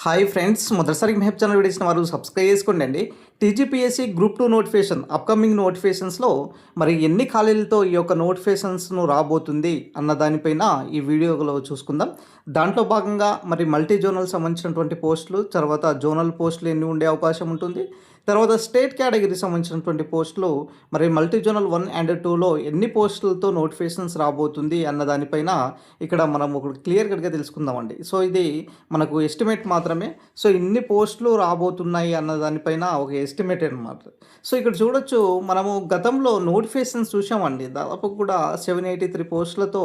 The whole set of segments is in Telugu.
హాయ్ ఫ్రెండ్స్, మొదటిసారి మెహబ్ ఛానల్ వీడియోస్ని వారు సబ్స్క్రైబ్ చేసుకోండి. టీజీపీఎస్సీ గ్రూప్ 2 నోటిఫికేషన్ అప్కమింగ్ నోటిఫికేషన్స్లో మరి ఎన్ని ఖాళీలతో ఈ యొక్క నోటిఫికేషన్స్ను రాబోతుంది అన్న దానిపైన ఈ వీడియోలో చూసుకుందాం. దాంట్లో భాగంగా మరి మల్టీ జోనల్ సంబంధించినటువంటి పోస్టులు, తర్వాత జోనల్ పోస్టులు ఎన్ని ఉండే అవకాశం ఉంటుంది, తర్వాత స్టేట్ కేటగిరీ సంబంధించినటువంటి పోస్టులు మరి మల్టీ జోనల్ 1 అండ్ 2లో ఎన్ని పోస్టులతో నోటిఫికేషన్స్ రాబోతుంది అన్న దానిపైన ఇక్కడ మనం ఒక క్లియర్ కట్గా తెలుసుకుందామండి. సో ఇది మనకు ఎస్టిమేట్ మాత్రమే. సో ఇన్ని పోస్టులు రాబోతున్నాయి అన్న దానిపైన ఒక ఎస్టిమేట్ అనమాట. సో ఇక్కడ చూడొచ్చు, మనము గతంలో నోటిఫికేషన్స్ చూసామండి. దాదాపు కూడా 783 పోస్టులతో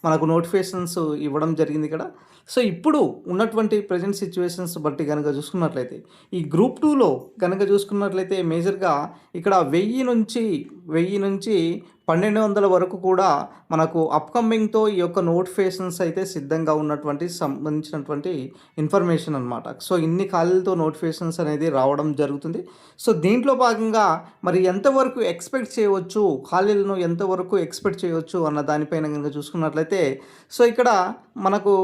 మనకు నోటిఫికేషన్స్ ఇవ్వడం జరిగింది ఇక్కడ. సో ఇప్పుడు ఉన్నటువంటి ప్రజెంట్ సిచ్యువేషన్స్ బట్టి కనుక చూసుకున్నట్లయితే ఈ గ్రూప్ 2లో కనుక చూసుకున్నట్లయితే మేజర్గా ఇక్కడ 1000 నుంచి 1200 వరకు కూడా మనకు అప్కమింగ్తో ఈ యొక్క నోటిఫికేషన్స్ అయితే సిద్ధంగా ఉన్నటువంటి సంబంధించినటువంటి ఇన్ఫర్మేషన్ అనమాట. సో ఇన్ని ఖాళీలతో నోటిఫికేషన్స్ అనేది రావడం జరుగుతుంది. సో దీంట్లో భాగంగా మరి ఎంతవరకు ఎక్స్పెక్ట్ చేయవచ్చు, ఖాళీలను ఎంతవరకు ఎక్స్పెక్ట్ చేయవచ్చు అన్న దానిపైన కనుక చూసుకున్నట్లయితే సో ఇక్కడ మనకు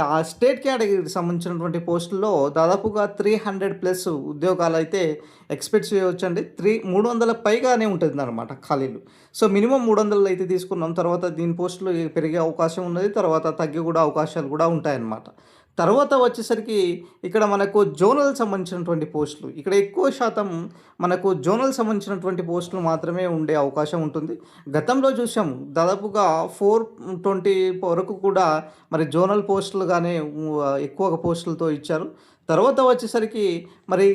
ఆ స్టేట్ కేటగిరీకి సంబంధించినటువంటి పోస్టుల్లో దాదాపుగా 300+ ఉద్యోగాలు అయితే ఎక్స్పెక్ట్ చేయవచ్చు అండి. 300 పైగానే ఉంటుంది అనమాట ఖాళీలు. సో మినిమం 300 అయితే తీసుకున్నాం. తర్వాత దీని పోస్టులు పెరిగే అవకాశం ఉన్నది, తర్వాత తగ్గి కూడా అవకాశాలు కూడా ఉంటాయన్నమాట. తర్వాత వచ్చేసరికి ఇక్కడ మనకు జోనల్ సంబంధించినటువంటి పోస్టులు, ఇక్కడ ఎక్కువ శాతం మనకు జోనల్ సంబంధించినటువంటి పోస్టులు మాత్రమే ఉండే అవకాశం ఉంటుంది. గతంలో చూసాము దాదాపుగా 420 వరకు కూడా మరి జోనల్ పోస్టులుగానే ఎక్కువ పోస్టులతో ఇచ్చారు. తర్వాత వచ్చేసరికి మరి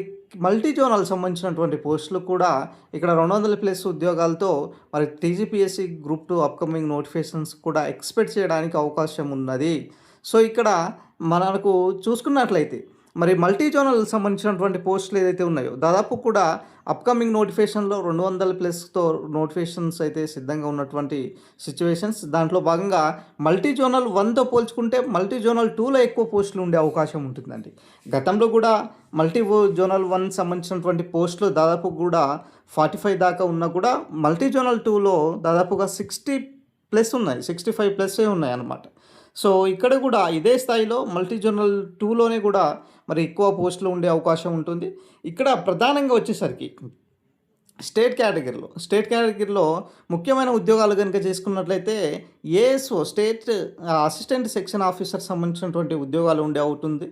మల్టీ జోనల్ సంబంధించినటువంటి పోస్టులు కూడా ఇక్కడ 200+ ఉద్యోగాలతో మరి టీజీపీఎస్సీ గ్రూప్ 2 అప్కమింగ్ నోటిఫికేషన్స్ కూడా ఎక్స్పెక్ట్ చేయడానికి అవకాశం ఉన్నది. సో ఇక్కడ మనకు చూసుకున్నట్లయితే మరి మల్టీ జోనల్ సంబంధించినటువంటి పోస్టులు ఏదైతే ఉన్నాయో దాదాపు కూడా అప్కమింగ్ నోటిఫికేషన్లో 200+తో నోటిఫికేషన్స్ అయితే సిద్ధంగా ఉన్నటువంటి సిచ్యువేషన్స్. దాంట్లో భాగంగా మల్టీ జోనల్ 1తో పోల్చుకుంటే మల్టీ జోనల్ 2లో ఎక్కువ పోస్టులు ఉండే అవకాశం ఉంటుందండి. గతంలో కూడా మల్టీ జోనల్ 1 సంబంధించినటువంటి పోస్టులు దాదాపు కూడా 45 దాకా ఉన్నా కూడా మల్టీ జోనల్ 2లో దాదాపుగా 60+ ఉన్నాయి, 65+ ఉన్నాయి అన్నమాట. సో ఇక్కడ కూడా ఇదే స్థాయిలో మల్టీ జోనల్ 2లోనే కూడా మరి ఎక్కువ పోస్టులు ఉండే అవకాశం ఉంటుంది. ఇక్కడ ప్రధానంగా వచ్చేసరికి స్టేట్ కేటగిరీలో ముఖ్యమైన ఉద్యోగాలు కనుక చేసుకున్నట్లయితే ASO state assistant section officer సంబంధించినటువంటి ఉద్యోగాలు ఉండే అవుతుంది.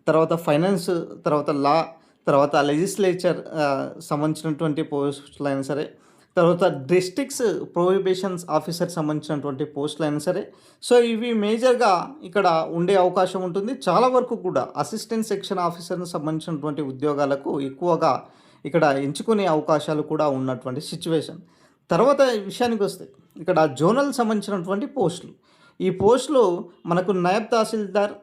తర్వాత ఫైనాన్స్, తర్వాత లా, తర్వాత లెజిస్లేచర్ సంబంధించినటువంటి పోస్టులు అయినా సరే, తర్వాత డిస్ట్రిక్ట్స్ ప్రొహిబిషన్స్ ఆఫీసర్ సంబంధించినటువంటి పోస్టులు అయినా సరే. సో ఇవి మేజర్గా ఇక్కడ ఉండే అవకాశం ఉంటుంది. చాలా వరకు కూడా అసిస్టెంట్ సెక్షన్ ఆఫీసర్కి సంబంధించినటువంటి ఉద్యోగాలకు ఎక్కువగా ఇక్కడ ఎంచుకునే అవకాశాలు కూడా ఉన్నటువంటి సిచ్యువేషన్. తర్వాత విషయానికి వస్తే ఇక్కడ జోనల్ సంబంధించినటువంటి పోస్టులు, ఈ పోస్టులు మనకు నాయబ్ తహసీల్దార్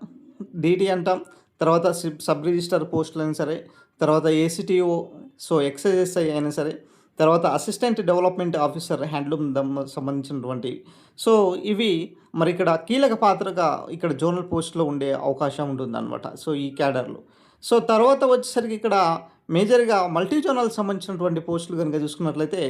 డీటీ అంటాం, తర్వాత సబ్ రిజిస్టర్ పోస్టులు అయినా సరే, తర్వాత ఏసీటీఓ, సో ఎక్స్ఐఎస్ఐ అయినా సరే, తర్వాత అసిస్టెంట్ డెవలప్మెంట్ ఆఫీసర్ హ్యాండ్లూమ్ సంబంధించినటువంటి. సో ఇవి మరి ఇక్కడ కీలక పాత్రగా ఇక్కడ జోనల్ పోస్టులో ఉండే అవకాశం ఉంటుందన్నమాట. సో ఈ క్యాడర్లో. సో తర్వాత వచ్చేసరికి ఇక్కడ మేజర్గా మల్టీ జోనల్ సంబంధించినటువంటి పోస్టులు కనుక చూసుకున్నట్లయితే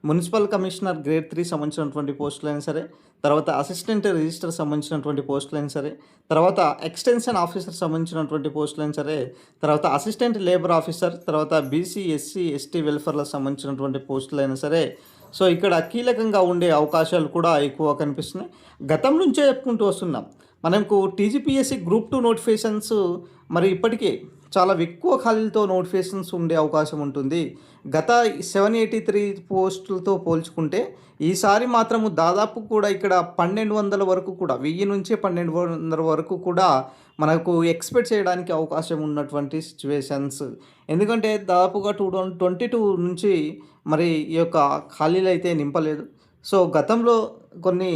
మున్సిపల్ కమిషనర్ గ్రేడ్ 3 సంబంధించినటువంటి పోస్టులు అయినా సరే, తర్వాత అసిస్టెంట్ రిజిస్టర్ సంబంధించినటువంటి పోస్టులు అయినా సరే, తర్వాత ఎక్స్టెన్షన్ ఆఫీసర్ సంబంధించినటువంటి పోస్టులు అయినా సరే, తర్వాత అసిస్టెంట్ లేబర్ ఆఫీసర్, తర్వాత బీసీ ఎస్సీ ఎస్టీ వెల్ఫేర్లకు సంబంధించినటువంటి పోస్టులు అయినా సరే. సో ఇక్కడ కీలకంగా ఉండే అవకాశాలు కూడా ఎక్కువ కనిపిస్తున్నాయి. గతం నుంచే చెప్పుకుంటూ వస్తున్నాం మనకు టీజీపీఎస్సీ గ్రూప్ 2 నోటిఫికేషన్స్ మరి ఇప్పటికే చాలా ఎక్కువ ఖాళీలతో నోటిఫికేషన్స్ ఉండే అవకాశం ఉంటుంది. గత 783 పోస్టులతో పోల్చుకుంటే ఈసారి మాత్రము దాదాపు కూడా ఇక్కడ 1200 వరకు కూడా 1000 నుంచి 1200 వరకు కూడా మనకు ఎక్స్పెక్ట్ చేయడానికి అవకాశం ఉన్నటువంటి సిచ్యువేషన్స్. ఎందుకంటే దాదాపుగా 2022 నుంచి మరి ఈ యొక్క ఖాళీలు అయితే నింపలేదు. సో గతంలో కొన్ని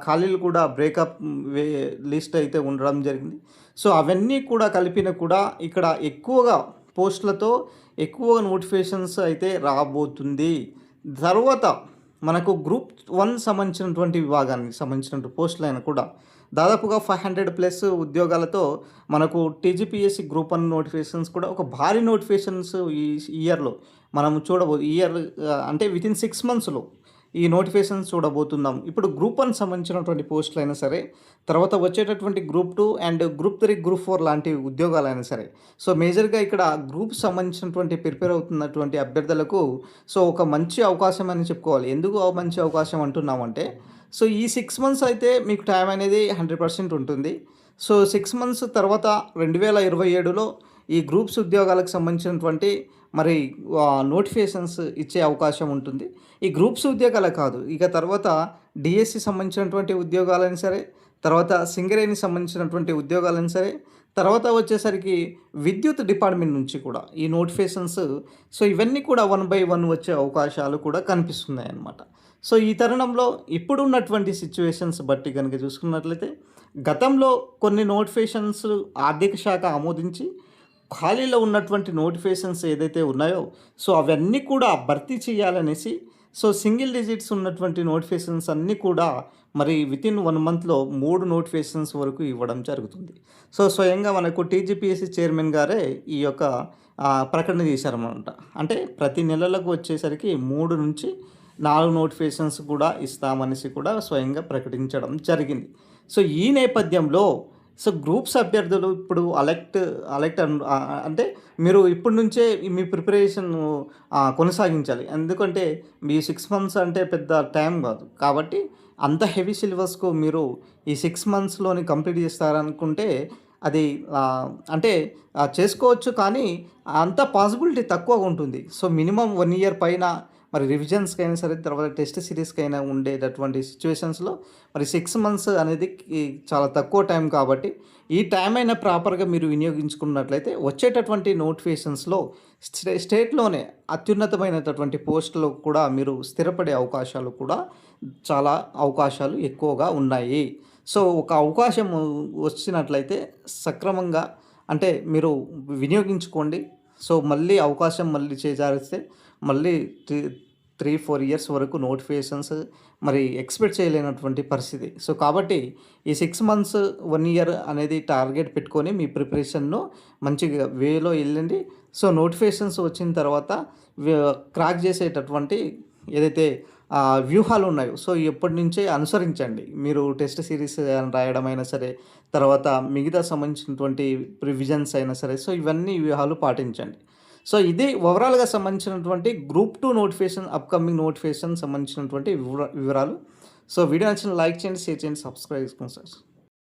ఖాళీలు కూడా బ్రేకప్ లిస్ట్ అయితే ఉండడం జరిగింది. సో అవన్నీ కూడా కలిపిన కూడా ఇక్కడ ఎక్కువగా పోస్టులతో ఎక్కువ నోటిఫికేషన్స్ అయితే రాబోతుంది. తర్వాత మనకు గ్రూప్ 1 సంబంధించినటువంటి విభాగానికి సంబంధించినటువంటి పోస్టులు అయినా కూడా దాదాపుగా 500+ ఉద్యోగాలతో మనకు టీజీపీఎస్సీ గ్రూప్ 1 నోటిఫికేషన్స్ కూడా ఒక భారీ నోటిఫికేషన్స్ ఈ ఇయర్లో మనం చూడబోదు. ఇయర్ అంటే వితిన్ 6 మంత్స్లో ఈ నోటిఫికేషన్స్ చూడబోతున్నాం. ఇప్పుడు గ్రూప్ 1 సంబంధించినటువంటి పోస్టులైనా సరే, తర్వాత వచ్చేటటువంటి గ్రూప్ 2 అండ్ గ్రూప్ 3, గ్రూప్ 4 లాంటి ఉద్యోగాలైనా సరే. సో, మేజర్‌గా ఇక్కడ గ్రూప్ సంబంధించినటువంటి ప్రిపేర్ అవుతున్నటువంటి అభ్యర్థులకు సో, ఒక మంచి అవకాశం అని చెప్పుకోవాలి. ఎందుకు మంచి అవకాశం అంటున్నామంటే, సో, ఈ 6 మంత్స్ అయితే మీకు టైం అనేది 100% ఉంటుంది. సో, 6 మంత్స్ తర్వాత 2027లో ఈ గ్రూప్స్ ఉద్యోగాలకు సంబంధించినటువంటి మరి నోటిఫికేషన్స్ ఇచ్చే అవకాశం ఉంటుంది. ఈ గ్రూప్స్ ఉద్యోగాలే కాదు, ఇక తర్వాత డిఎస్సి సంబంధించినటువంటి ఉద్యోగాలైనా సరే, తర్వాత సింగరేణికి సంబంధించినటువంటి ఉద్యోగాలైనా సరే, తర్వాత వచ్చేసరికి విద్యుత్ డిపార్ట్మెంట్ నుంచి కూడా ఈ నోటిఫికేషన్స్ సో, ఇవన్నీ కూడా 1 బై 1 వచ్చే అవకాశాలు కూడా కనిపిస్తున్నాయన్నమాట. సో, ఈ తరుణంలో ఇప్పుడున్నటువంటి సిచ్యువేషన్స్ బట్టి కనుక చూసుకున్నట్లయితే, గతంలో కొన్ని నోటిఫికేషన్స్ ఆర్థిక శాఖ ఆమోదించి ఖాళీలో ఉన్నటువంటి నోటిఫికేషన్స్ ఏదైతే ఉన్నాయో సో, అవన్నీ కూడా భర్తీ చేయాలనేసి సో, సింగిల్ డిజిట్స్ ఉన్నటువంటి నోటిఫికేషన్స్ అన్నీ కూడా మరి వితిన్ 1 మంత్‌లో 3 నోటిఫికేషన్స్ వరకు ఇవ్వడం జరుగుతుంది. సో, స్వయంగా మనకు టీజీపీఎస్సీ చైర్మన్ గారే ఈ యొక్క ప్రకటన చేశారన్నమాట. అంటే ప్రతి నెలలకు వచ్చేసరికి 3 నుంచి 4 నోటిఫికేషన్స్ కూడా ఇస్తామనేసి కూడా స్వయంగా ప్రకటించడం జరిగింది. సో, ఈ నేపథ్యంలో సో, గ్రూప్స్ అభ్యర్థులు ఇప్పుడు అంటే మీరు ఇప్పటి నుంచే మీ ప్రిపరేషన్ కొనసాగించాలి. ఎందుకంటే మీ 6 మంత్స్ అంటే పెద్ద టైం కాదు. కాబట్టి అంత హెవీ సిలబస్‌కు మీరు ఈ 6 మంత్స్‌లోని కంప్లీట్ చేస్తారనుకుంటే అది అంటే చేసుకోవచ్చు, కానీ అంత పాసిబిలిటీ తక్కువగా ఉంటుంది. సో, మినిమమ్ 1 ఇయర్ పైన మరి రివిజన్స్‌కైనా సరే, తర్వాత టెస్ట్ సిరీస్‌కైనా ఉండేటటువంటి సిచ్యువేషన్స్‌లో మరి 6 మంత్స్ అనేది చాలా తక్కువ టైం కాబట్టి, ఈ టైం అయినా ప్రాపర్‌గా మీరు వినియోగించుకున్నట్లయితే వచ్చేటటువంటి నోటిఫికేషన్స్‌లో స్టేట్‌లోనే అత్యున్నతమైనటువంటి పోస్టులో కూడా మీరు స్థిరపడే అవకాశాలు కూడా చాలా అవకాశాలు ఎక్కువగా ఉన్నాయి. సో, ఒక అవకాశం వచ్చినట్లయితే సక్రమంగా అంటే మీరు వినియోగించుకోండి. సో, మళ్ళీ అవకాశం చేజారిస్తే మళ్ళీ 3-4 ఇయర్స్ వరకు నోటిఫికేషన్స్ మరి ఎక్స్‌పెక్ట్ చేయలేనటువంటి పరిస్థితి. సో, కాబట్టి ఈ 6 మంత్స్, 1 ఇయర్ అనేది టార్గెట్ పెట్టుకొని మీ ప్రిపరేషన్‌ను మంచిగా వేలో ఎళ్ళండి. సో, నోటిఫికేషన్స్ వచ్చిన తర్వాత క్రాక్ చేసేటటువంటి ఏదైతే వ్యూహాలు ఉన్నాయో సో, ఇప్పటి నుంచే అనుసరించండి. మీరు టెస్ట్ సిరీస్ రాయడం అయినా సరే, తర్వాత మిగతా సంబంధించినటువంటి రివిజన్స్ అయినా సరే, సో, ఇవన్నీ వ్యూహాలు పాటించండి. సో, ఇది ఓవరాల్‌గా సంబంధించినటువంటి గ్రూప్ 2 నోటిఫికేషన్, అప్‌కమింగ్ నోటిఫికేషన్ సంబంధించినటువంటి వివరాలు. సో, వీడియో నచ్చిన లైక్ చేయండి, షేర్ చేయండి, సబ్స్క్రైబ్ చేసుకోండి సార్.